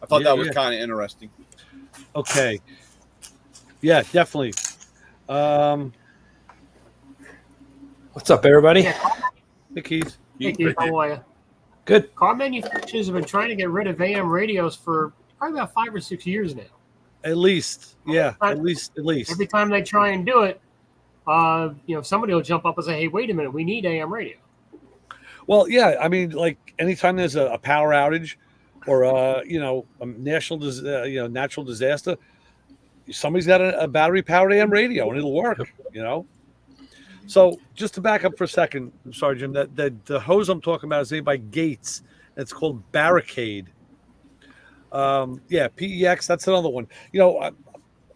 thought that was kind of interesting. Okay. Yeah, definitely. What's up, everybody? Hey, Keith. Hey, Keith, how are you? Good. Car manufacturers have been trying to get rid of AM radios for probably about 5 or 6 years now. At least, yeah, at least. Every time they try and do it, somebody will jump up and say, "Hey, wait a minute, we need AM radio." Well, yeah, I mean, like anytime there's a power outage or a natural disaster, somebody's got a battery powered AM radio and it'll work. So just to back up for a second, I'm sorry, Jim, that the hose I'm talking about is made by Gates. It's called Barricade. PEX. That's another one.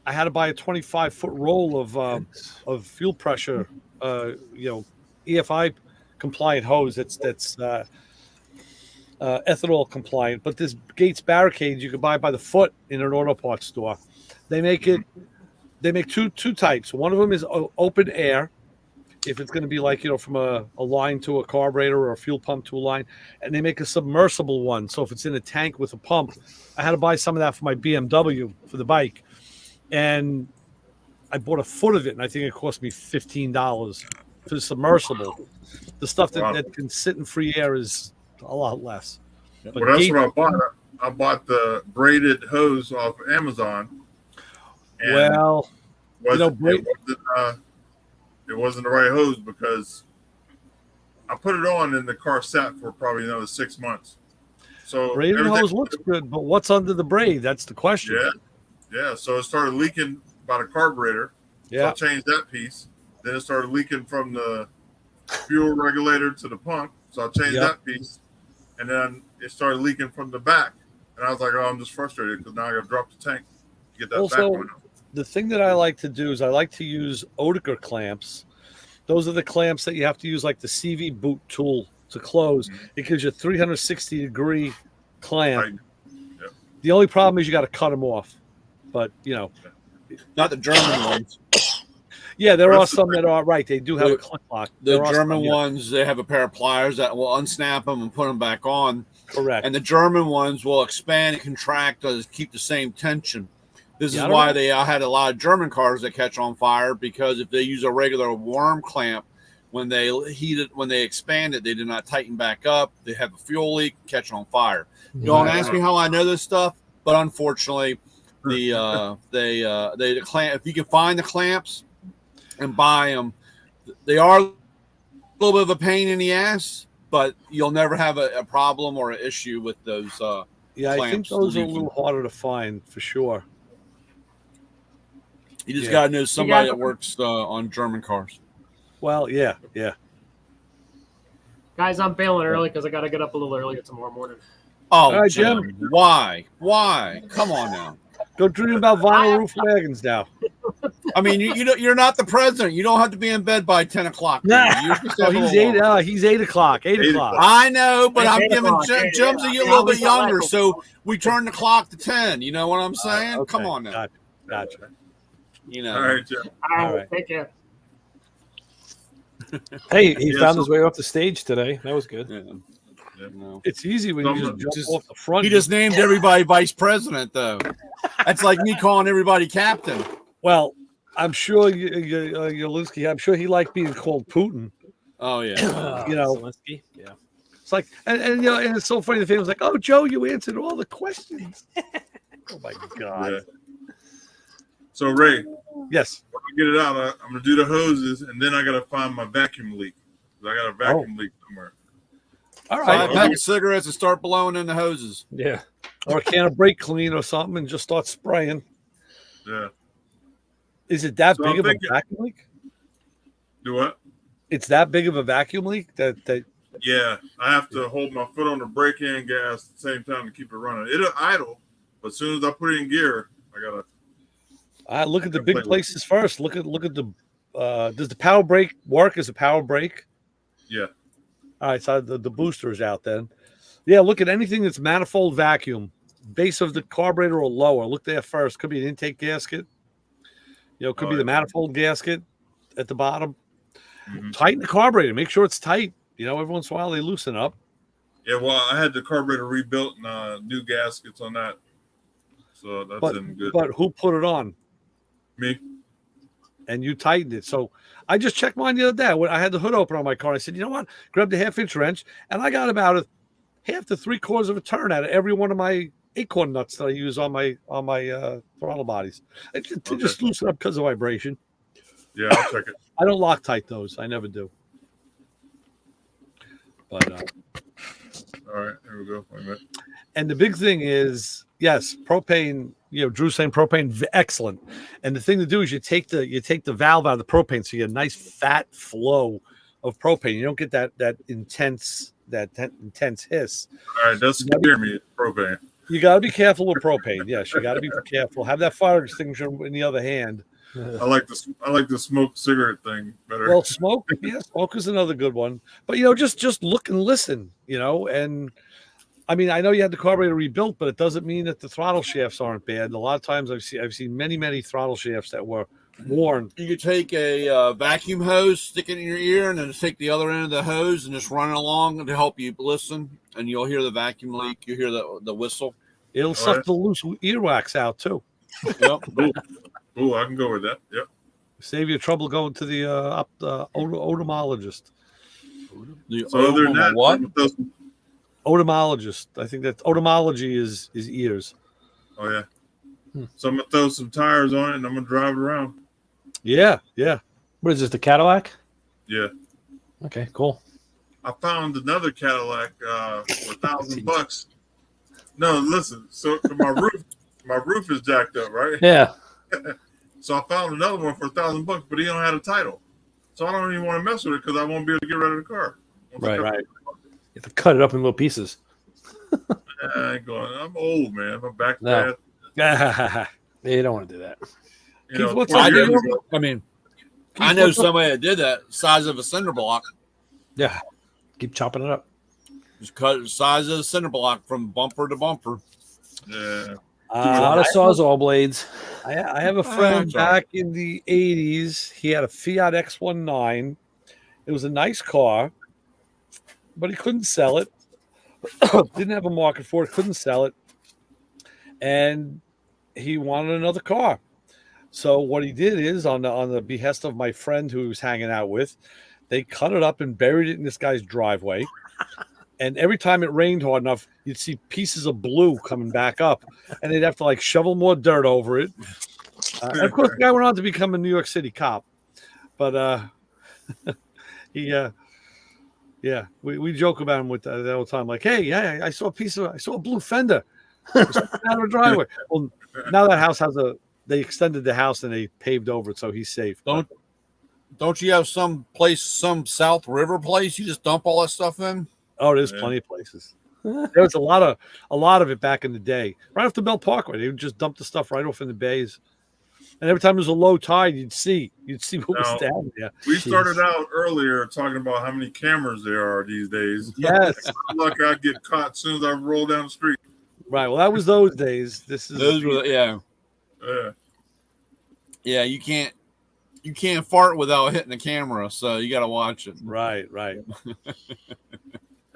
I had to buy a 25-foot roll of fuel pressure, EFI compliant hose. That's ethanol compliant. But this Gates Barricade you can buy by the foot in an auto parts store. They make two types. One of them is open air. If it's going to be like, from a line to a carburetor or a fuel pump to a line, and they make a submersible one. So if it's in a tank with a pump, I had to buy some of that for my BMW for the bike. And I bought a foot of it, and I think it cost me $15 for the submersible. The stuff that can sit in free air is a lot less. But that's what I bought. I bought the braided hose off of Amazon. And it wasn't the right hose because I put it on and the car sat for probably another 6 months. So braided hose looks good, but what's under the braid? That's the question. Yeah. So it started leaking by the carburetor. Yeah. So I changed that piece. Then it started leaking from the fuel regulator to the pump. So I changed that piece. And then it started leaking from the back. And I was like, I'm just frustrated because now I got to drop the tank to get that back one out. The thing that I like to do is I like to use Oetker clamps. Those are the clamps that you have to use like the CV boot tool to close. It gives you a 360-degree clamp. Right. Yeah. The only problem is you got to cut them off. But, not the German ones. Yeah, there are some that are right. They do have a click lock. The German ones, they have a pair of pliers that will unsnap them and put them back on. Correct. And the German ones will expand and contract to keep the same tension. This is why they had a lot of German cars that catch on fire, because if they use a regular worm clamp, when they heat it, when they expand it, they do not tighten back up. They have a fuel leak, catch on fire. Don't ask me how I know this stuff, but unfortunately, the clamp. If you can find the clamps and buy them, they are a little bit of a pain in the ass, but you'll never have a problem or an issue with those. I think those are a little harder to find for sure. You just got to know somebody that works on German cars. Well, yeah. Guys, I'm bailing early because I got to get up a little earlier tomorrow morning. Oh, right, Jim. Why? Come on now. Go dream about vinyl roof wagons now. I mean, you're not the president. You don't have to be in bed by 10 o'clock. He's 8 o'clock. 8 o'clock. I know, but I'm giving Jim's a little bit younger, so we turn the clock to 10. You know what I'm saying? Okay. Come on now. Gotcha. All right, Jim. All right. Take care. Hey, he found his way off the stage today. That was good. Yeah. No. It's easy when you just jump off the front. He just named everybody vice president, though. That's like me calling everybody captain. Well, I'm sure Yolinsky, I'm sure he liked being called Putin. Oh, yeah. Zelensky. Yeah. It's like, and it's so funny. The family was like, "Oh, Joe, you answered all the questions." Oh my God. Yeah. So Ray, yes, when I get it out, I'm gonna do the hoses, and then I gotta find my vacuum leak. I got a vacuum leak somewhere. All right, pack of cigarettes and start blowing in the hoses. Yeah, or a can of brake clean or something, and just start spraying. Yeah. Is it that big of a vacuum leak? Do what? It's that big of a vacuum leak that. Yeah, I have to hold my foot on the brake and gas at the same time to keep it running. It'll idle, but as soon as I put it in gear, I gotta. Look at the big places first. Look at the. Does the power brake work as a power brake? Yeah. All right, so the booster is out then. Yeah, look at anything that's manifold vacuum, base of the carburetor or lower. Look there first. Could be an intake gasket. Could be the manifold gasket at the bottom. Mm-hmm. Tighten the carburetor. Make sure it's tight. Every once in a while they loosen up. Yeah, well, I had the carburetor rebuilt and new gaskets on that so that's But in good. but who put it on? Me. And you tightened it. So I just checked mine the other day. When I had the hood open on my car, I said, you know what? Grabbed a 1/2-inch wrench, and I got about a half to 3/4 of a turn out of every one of my acorn nuts that I use on my throttle bodies. To just loosen up because of vibration. Yeah, I'll check it. I don't Loctite those. I never do. But All right, here we go. Wait a minute. and the big thing is, yes, propane. You know, Drew's saying propane, excellent. And the thing to do is you take the valve out of the propane, so you get a nice fat flow of propane. You don't get that intense hiss. All right, that's scaring me. Propane. You got to be careful with propane. Yes, you got to be careful. Have that fire extinguisher in the other hand. I like the smoke cigarette thing better. Well, smoke is another good one. But just look and listen. And I mean, I know you had the carburetor rebuilt, but it doesn't mean that the throttle shafts aren't bad. A lot of times I've seen many throttle shafts that were worn. You could take a vacuum hose, stick it in your ear, and then take the other end of the hose and just run it along to help you listen. And you'll hear the vacuum leak. You hear the whistle. It'll suck the loose earwax out too. Yep. Ooh, I can go with that. Yep. Save you trouble going to the otomologist. So other than that, what? Otomologist. I think that otomology is ears. Oh yeah. So I'm gonna throw some tires on it and I'm gonna drive it around. Yeah. What is this, the Cadillac? Yeah. Okay, cool. I found another Cadillac for $1,000. No, listen. So my roof is jacked up, right? Yeah. So I found another one for $1,000, but he don't have a title. So I don't even want to mess with it because I won't be able to get rid of the car. Right. You have to cut it up in little pieces. I ain't going. I'm old, man. I'm back to No. that. You don't want to do that. You know, what's 20 up, years dude? ago. I mean, I know somebody that did that size of a cinder block. Yeah. Keep chopping it up. Just cut the size of the cinder block from bumper to bumper. Yeah. A lot of Sawzall blades. I have a friend back in the 80s. He had a Fiat X19. It was a nice car, but he couldn't sell it. Didn't have a market for it. Couldn't sell it. And he wanted another car. So what he did is, on the behest of my friend who he was hanging out with, they cut it up and buried it in this guy's driveway. And every time it rained hard enough, you'd see pieces of blue coming back up, and they'd have to shovel more dirt over it. And of course, the guy went on to become a New York City cop. But we joke about him with that all the time. Like, hey, yeah, I saw a blue fender out of a driveway. Well, now that house they extended the house and they paved over it, so he's safe. Don't you have some South River place you just dump all that stuff in? Oh, there's plenty of places. There was a lot of it back in the day. Right off the Bell Parkway, they would just dump the stuff right off in the bays. And every time there was a low tide, you'd see what was down there. We started out earlier talking about how many cameras there are these days. Yes. Look, I get caught as soon as I roll down the street. Right. Well, that was those days. Those were Yeah. Yeah, you can't fart without hitting the camera, so you got to watch it. Right.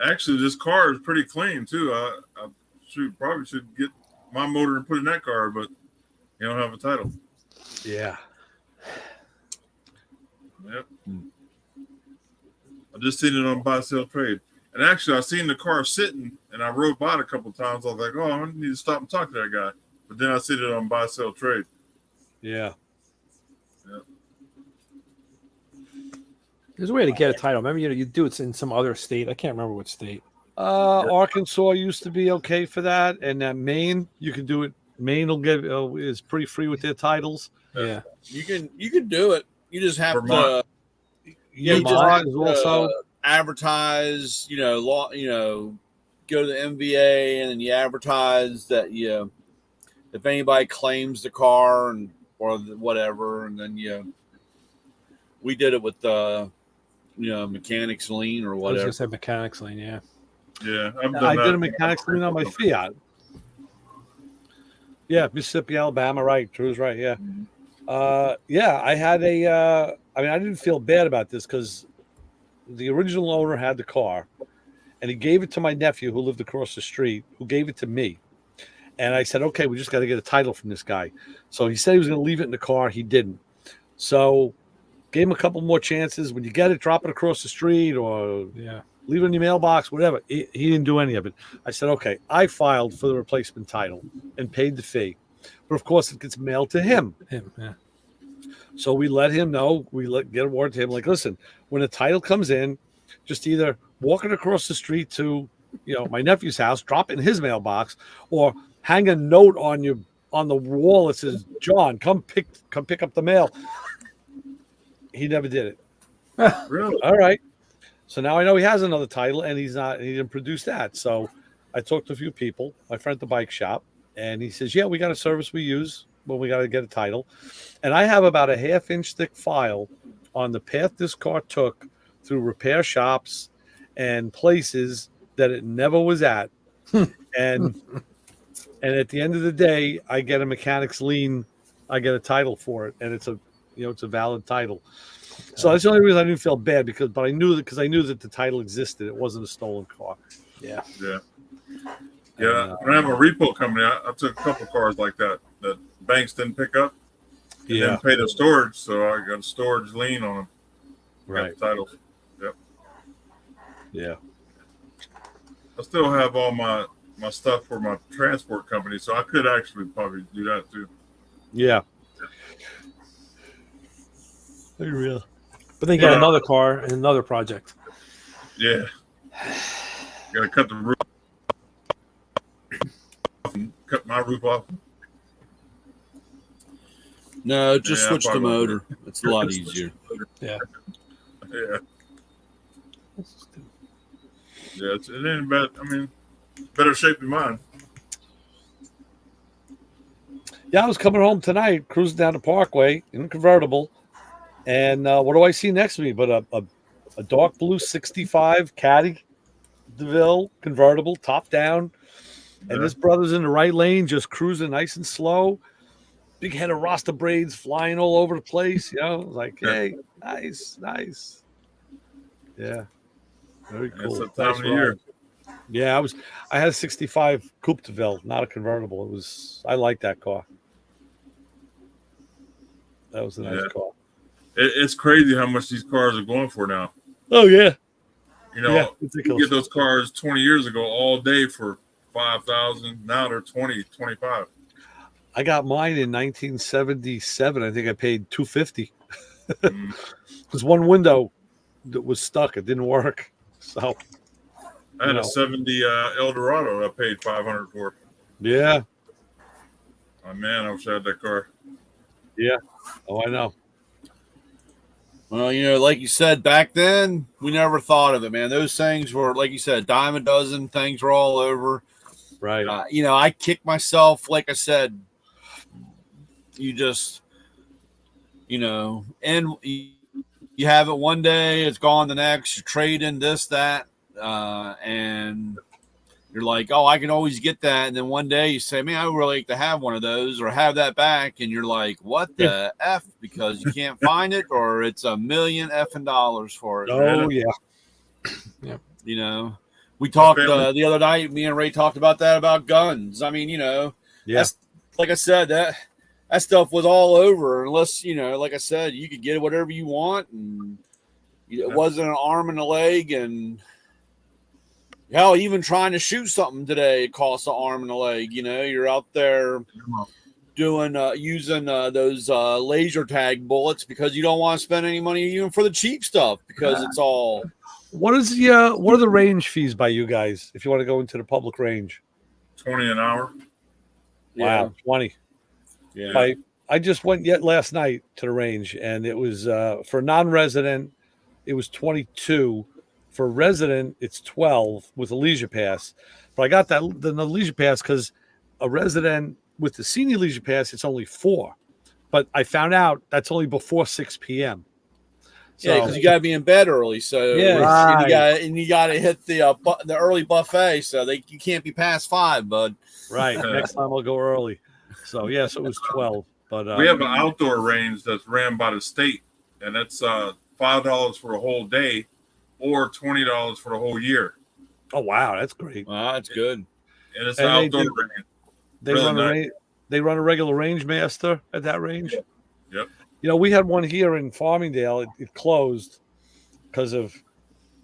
Actually, this car is pretty clean too. I probably should get my motor and put it in that car, but you don't have a title. Yeah. Yep. I just seen it on buy sell trade, and actually I seen the car sitting, and I rode by it a couple of times. I was like, oh, I need to stop and talk to that guy. But then I seen it on buy sell trade. Yeah. There's a way to get a title. Remember, you do it in some other state. I can't remember what state. Arkansas used to be okay for that, and Maine, you can do it. Maine is pretty free with their titles. Yeah, you can do it. You just have Vermont. to advertise. Go to the MVA, and then you advertise that if anybody claims the car or whatever, and then we did it with mechanics lien or I was whatever. gonna say mechanics lane. Yeah. Yeah, I did a mechanics lien on my Fiat. Yeah, Mississippi, Alabama, right? Drew's right. Yeah, I had I didn't feel bad about this because the original owner had the car, and he gave it to my nephew who lived across the street, who gave it to me, And I said, okay, we just got to get a title from this guy. So he said he was going to leave it in the car. He didn't. So gave him a couple more chances. When you get it, drop it across the street or leave it in your mailbox, whatever. He didn't do any of it. I said, okay, I filed for the replacement title and paid the fee. But of course, it gets mailed to him. So we let him know. Get a word to him like, listen, when the title comes in, just either walk it across the street to, my nephew's house, drop it in his mailbox, or hang a note on the wall that says, John, come pick up the mail. He never did it. Really? All right. So now I know he has another title, and he didn't produce that. So I talked to a few people, my friend at the bike shop, and he says, yeah, we got a service we use when we got to get a title. And I have about a half-inch thick file on the path this car took through repair shops and places that it never was at. And at the end of the day, I get a mechanic's lien. I get a title for it, and it's a valid title. So that's the only reason I didn't feel bad but I knew that the title existed. It wasn't a stolen car. Yeah. When I have a repo company, I took a couple cars like that banks didn't pick up. And then pay the storage, so I got a storage lien on them. Right. The titles. Yep. Yeah. I still have all my stuff for my transport company, so I could actually probably do that too. Yeah. Very real. But then you got another car and another project. Yeah. Gotta cut the roof. Cut my roof off. No, just switch the motor. It's a lot easier. Yeah. Yeah. It ain't bad. I mean, better shape than mine. Yeah, I was coming home tonight, cruising down the Parkway in a convertible, and what do I see next to me but a dark blue 65 Caddy DeVille convertible, top down, and this brother's in the right lane, just cruising nice and slow. Big head of Rasta braids flying all over the place, like, hey, nice. Yeah, very cool. That's the time of year. Yeah, I had a 65 Coupe DeVille, not a convertible. I like that car. That was a nice car. It's crazy how much these cars are going for now. Oh yeah. You get those cars 20 years ago all day for $5,000. Now they're 20, 25. I got mine in 1977. I think I paid $250. Because one window that was stuck. It didn't work. So I had a 70 Eldorado I paid $500 for. Yeah. Oh man, I wish I had that car. Yeah. Oh, I know. Well, like you said, back then, we never thought of it, man. Those things were, like you said, a dime a dozen. Things were all over. Right. I kick myself, like I said, you just, and you have it one day, it's gone the next, you trade in this, that, and you're like, oh, I can always get that. And then one day you say, man, I would really like to have one of those or have that back. And you're like, what the F? Because you can't find it or it's $1 million effing dollars for it. Oh, yeah. We talked the other night, me and Ray talked about that, about guns. I mean, that's, like I said, that stuff was all over unless, like I said, you could get whatever you want. And it wasn't an arm and a leg. And hell, even trying to shoot something today costs an arm and a leg. You're out there doing using those laser tag bullets because you don't want to spend any money even for the cheap stuff because it's all. What are the range fees by you guys if you want to go into the public range? $20 an hour. Wow, 20. Yeah. I just went last night to the range, and it was for non-resident, it was 22. For resident, it's 12 with a leisure pass. But I got the leisure pass because a resident with the senior leisure pass, it's only 4. But I found out that's only before 6 p.m. So, because you got to be in bed early. So and you got to hit the early buffet. So you can't be past 5, bud. Right. Next time I'll go early. So it was 12. But we have an outdoor range that's ran by the state, and that's $5 for a whole day. Or $20 for the whole year. Oh wow, that's great. Wow, that's good. And it's an outdoor range. They Really run nice. they run a regular range master at that range. Yep. You know, we had one here in Farmingdale. It closed because of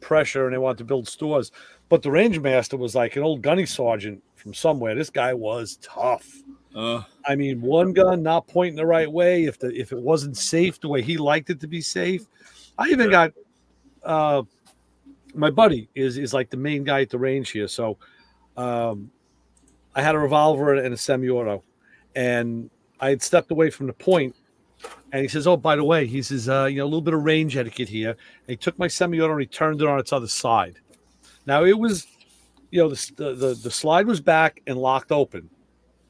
pressure, and they wanted to build stores. But the range master was like an old gunny sergeant from somewhere. This guy was tough. I mean, one gun not pointing the right way. If it wasn't safe the way he liked it to be safe, I even got my buddy is like the main guy at the range here. So I had a revolver and a semi-auto, and I had stepped away from the point. And he says, "Oh, by the way," he says, "a little bit of range etiquette here." And he took my semi-auto and he turned it on its other side. Now it was, the slide was back and locked open,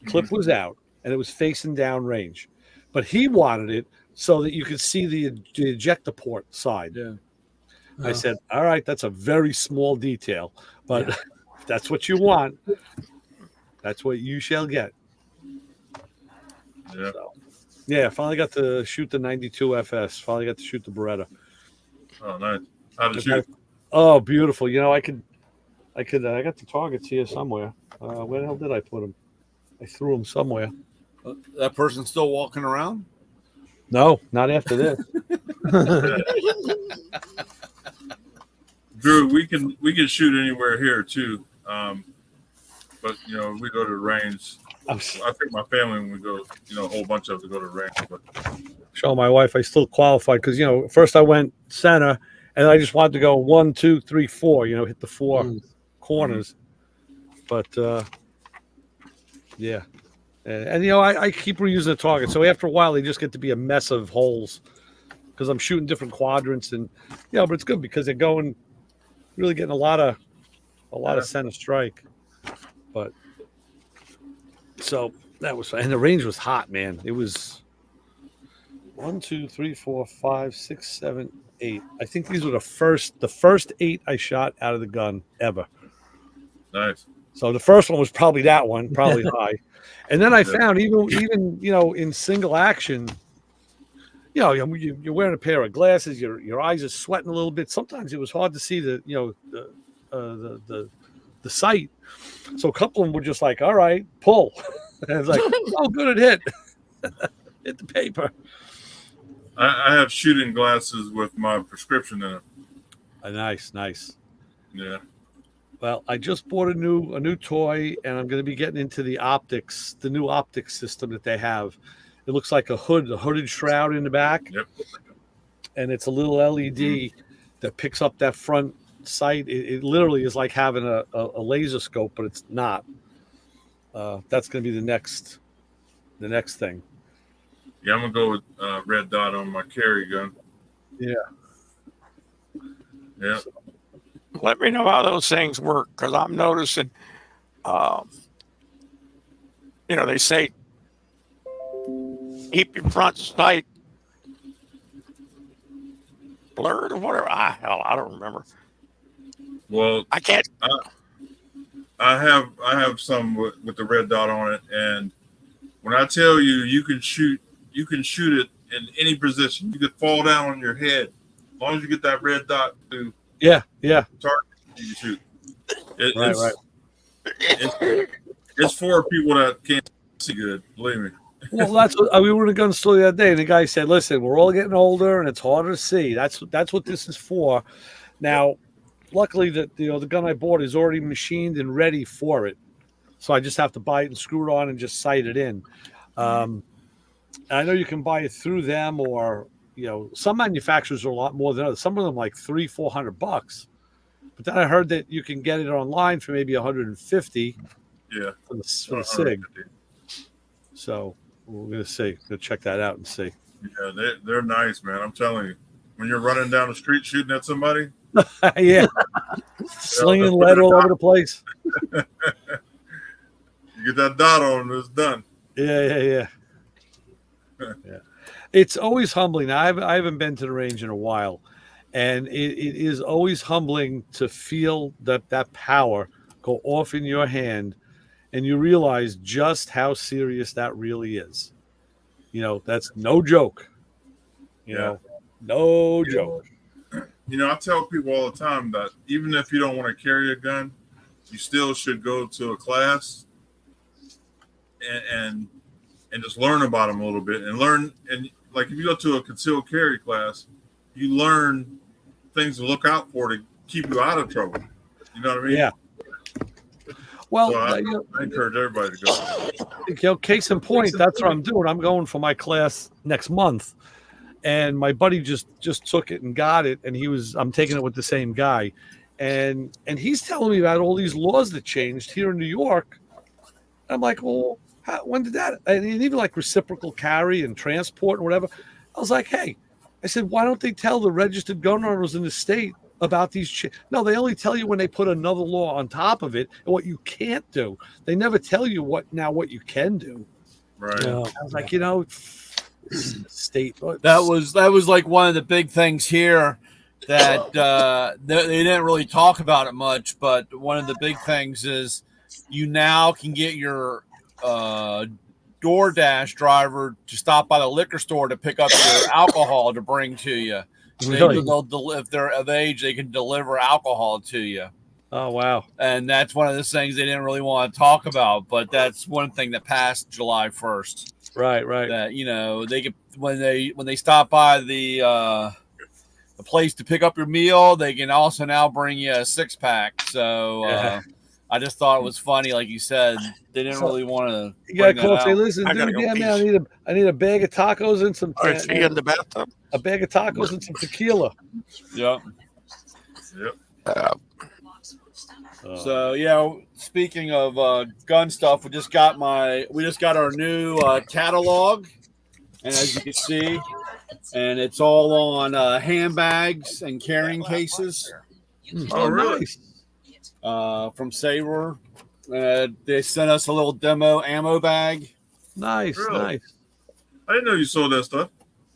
clip was out, and it was facing down range. But he wanted it so that you could see the ejector port side. Yeah. I said, "All right, that's a very small detail, but if that's what you want, that's what you shall get." Yeah. So, yeah, finally got to shoot the 92 FS. Finally got to shoot the Beretta. Oh, nice. How did you? Oh, beautiful. I got the targets here somewhere. Where the hell did I put them? I threw them somewhere. That person's still walking around? No, not after this. Drew, we can shoot anywhere here too. But we go to the range. I think my family, when we go, a whole bunch of us go to the range. But Show my wife I still qualified because first I went center and I just wanted to go 1, 2, 3, 4. Hit the 4 corners. But yeah, and I keep reusing the target. So after a while, they just get to be a mess of holes because I'm shooting different quadrants, and but it's good because they're going really getting a lot of center strike. But so that was fun. And the range was hot, man. It was 1, 2, 3, 4, 5, 6, 7, 8. I think these were the first 8 I shot out of the gun ever. nice. So the first one was probably that one, probably high. And then I found even in single action, you're wearing a pair of glasses, your eyes are sweating a little bit. Sometimes it was hard to see the sight. So a couple of them were just like, "All right, pull." And it's like, "Oh, good, it hit." Hit the paper. I have shooting glasses with my prescription in it. Nice. Yeah. Well, I just bought a new toy, and I'm going to be getting into the new optics system that they have. It looks like a hooded shroud in the back. Yep. And it's a little LED that picks up that front sight. It literally is like having a laser scope, but it's not. That's going to be the next thing. Yeah, I'm gonna go with red dot on my carry gun. Yeah. Yeah. Let me know how those things work because I'm noticing, they say keep your front sight blurred or whatever. I don't remember. Well, I can't. I have some with the red dot on it, and when I tell you, you can shoot it in any position. You could fall down on your head as long as you get that red dot to Yeah. target. You can shoot. Right. It's for people that can't see good. Believe me. Well, that's what we were in a gun store the other day, and the guy said, "Listen, we're all getting older, and it's harder to see. That's what this is for." Now, luckily, the gun I bought is already machined and ready for it, so I just have to buy it and screw it on and just sight it in. I know you can buy it through them, or some manufacturers are a lot more than others. Some of them like $300-400. But then I heard that you can get it online for maybe $150. Yeah. For the SIG. So we're gonna see. Go check that out and see. Yeah, they're nice, man. I'm telling you, when you're running down the street shooting at somebody, yeah, slinging lead all over the place. You get that dot on, it's done. Yeah. Yeah. It's always humbling. I haven't been to the range in a while, and it is always humbling to feel that power go off in your hand, and you realize just how serious that really is. That's no joke. No joke. I tell people all the time that even if you don't want to carry a gun, you still should go to a class and just learn about them a little bit and learn. And like if you go to a concealed carry class, you learn things to look out for to keep you out of trouble. You know what I mean? Yeah. Well, so I encourage everybody to go. Case in point, that's what I'm doing. I'm going for my class next month, and my buddy just took it and got it, and I'm taking it with the same guy, and he's telling me about all these laws that changed here in New York. I'm like, well, when did that? And even like reciprocal carry and transport and whatever. I was like, hey, I said, why don't they tell the registered gun owners in the state about these? No, they only tell you when they put another law on top of it and what you can't do. They never tell you what you can do. Right. I was like, state. That was like one of the big things here that they didn't really talk about it much, but one of the big things is you now can get your DoorDash driver to stop by the liquor store to pick up your alcohol to bring to you. Really? If they're of age, they can deliver alcohol to you. Oh, wow. And that's one of those things they didn't really want to talk about, but that's one thing that passed July 1st. Right. That, they could, when they stop by the place to pick up your meal, they can also now bring you a 6-pack. So I just thought it was funny, like you said, they didn't really want to. You gotta call and say, listen, dude, man, I need a bag of tacos and some. Is he in the bathtub? A bag of tacos and some tequila. Yep. So speaking of gun stuff, we just got our new catalog, and as you can see, and it's all on handbags and carrying cases. Oh, really? Nice. From Sabre. They sent us a little demo ammo bag. Nice. I didn't know you sold that stuff.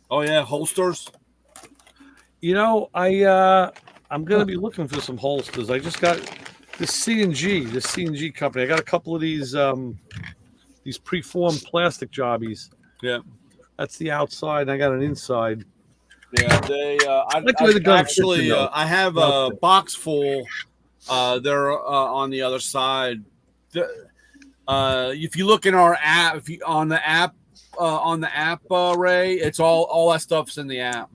Oh yeah, holsters. I'm gonna be looking for some holsters. I just got this C&G company. I got a couple of these preformed plastic jobbies. Yeah, that's the outside. And I got an inside. Yeah, they. I have a box full. They're on the other side. If you look in our app, on the app, Ray, it's all that stuff's in the app.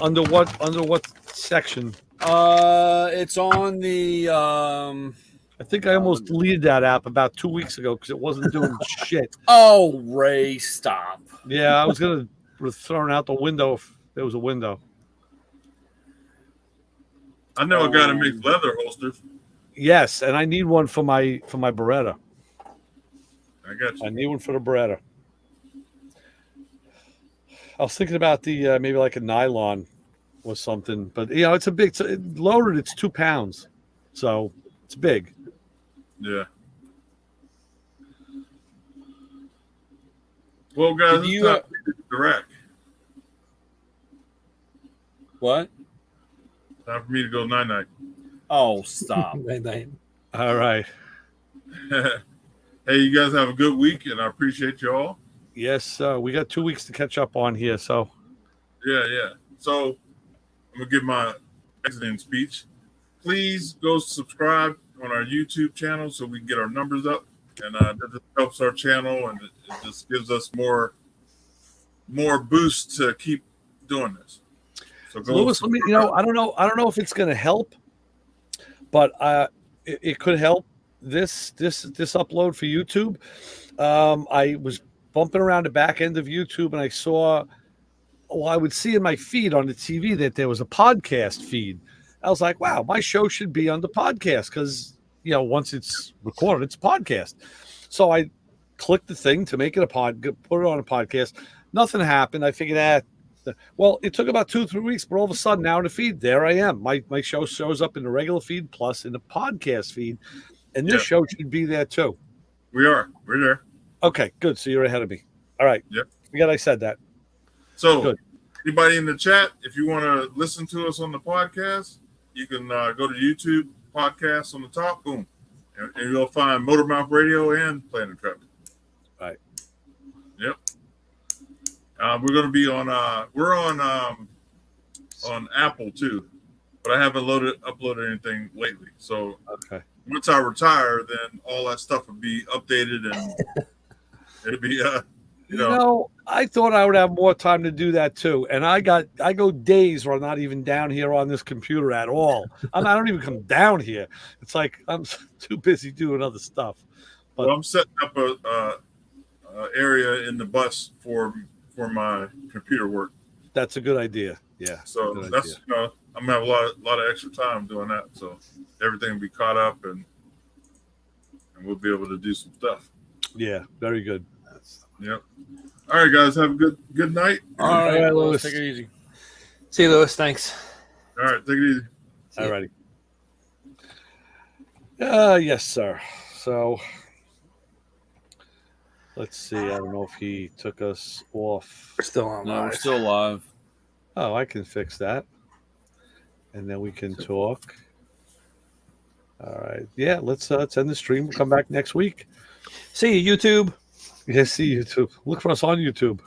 Under what section? It's on the. I think I almost deleted that app about 2 weeks ago because it wasn't doing shit. Oh, Ray, stop. Yeah, I was gonna throw it out the window if there was a window. I know a guy that makes leather holsters. Yes, and I need one for my Beretta. I got you. I need one for the Beretta. I was thinking about the maybe like a nylon or something, but it's a big. Loaded, it's 2 pounds, so it's big. Yeah. Well, guys, it's time to direct. What? Time for me to go night-night. Oh, stop. Night. All right. Hey, you guys have a good week, and I appreciate you all. Yes, we got 2 weeks to catch up on here, so. Yeah. So I'm going to give my exiting speech. Please go subscribe on our YouTube channel so we can get our numbers up. And that just helps our channel, and it just gives us more boost to keep doing this. So go Louis, let me, I don't know if it's going to help, but it could help this upload for YouTube. I was bumping around the back end of YouTube, and I saw, I would see in my feed on the TV that there was a podcast feed. I was like, wow, my show should be on the podcast because, once it's recorded, it's a podcast. So I clicked the thing to make it put it on a podcast. Nothing happened. I figured well, it took about 2-3 weeks, but all of a sudden now in the feed, there I am. My show shows up in the regular feed plus in the podcast feed, and this show should be there too. We're there. Okay, good. So you're ahead of me. All right. Yep. Forget I said that. So good. Anybody in the chat, if you want to listen to us on the podcast, you can go to YouTube podcast on the top, boom, and you'll find Motormouth Radio and Planet Trek. Right. Yep. We're going to be on. We're on Apple too, but I haven't uploaded anything lately. So okay. Once I retire, then all that stuff will be updated and It'd be You know, I thought I would have more time to do that too, and I go days where I'm not even down here on this computer at all. I don't even come down here. It's like I'm too busy doing other stuff. But well, I'm setting up a area in the bus for my computer work. that's a good idea. Yeah. So good that's idea. I'm gonna have a lot of extra time doing that. So everything will be caught up and we'll be able to do some stuff. Yeah, very good. Yep. All right, guys, have a good night. All right, right, Lewis, Lewis. take it easy. See you, Lewis. Thanks. All right, take it easy. See ya. All righty. Yes, sir. So let's see. I don't know if he took us off. We're still on. No, we're live. still live. Oh, I can fix that. And then we can talk. All right. Yeah, let's end the stream. We'll come back next week. See you, YouTube. Yeah, see YouTube. Look for us on YouTube.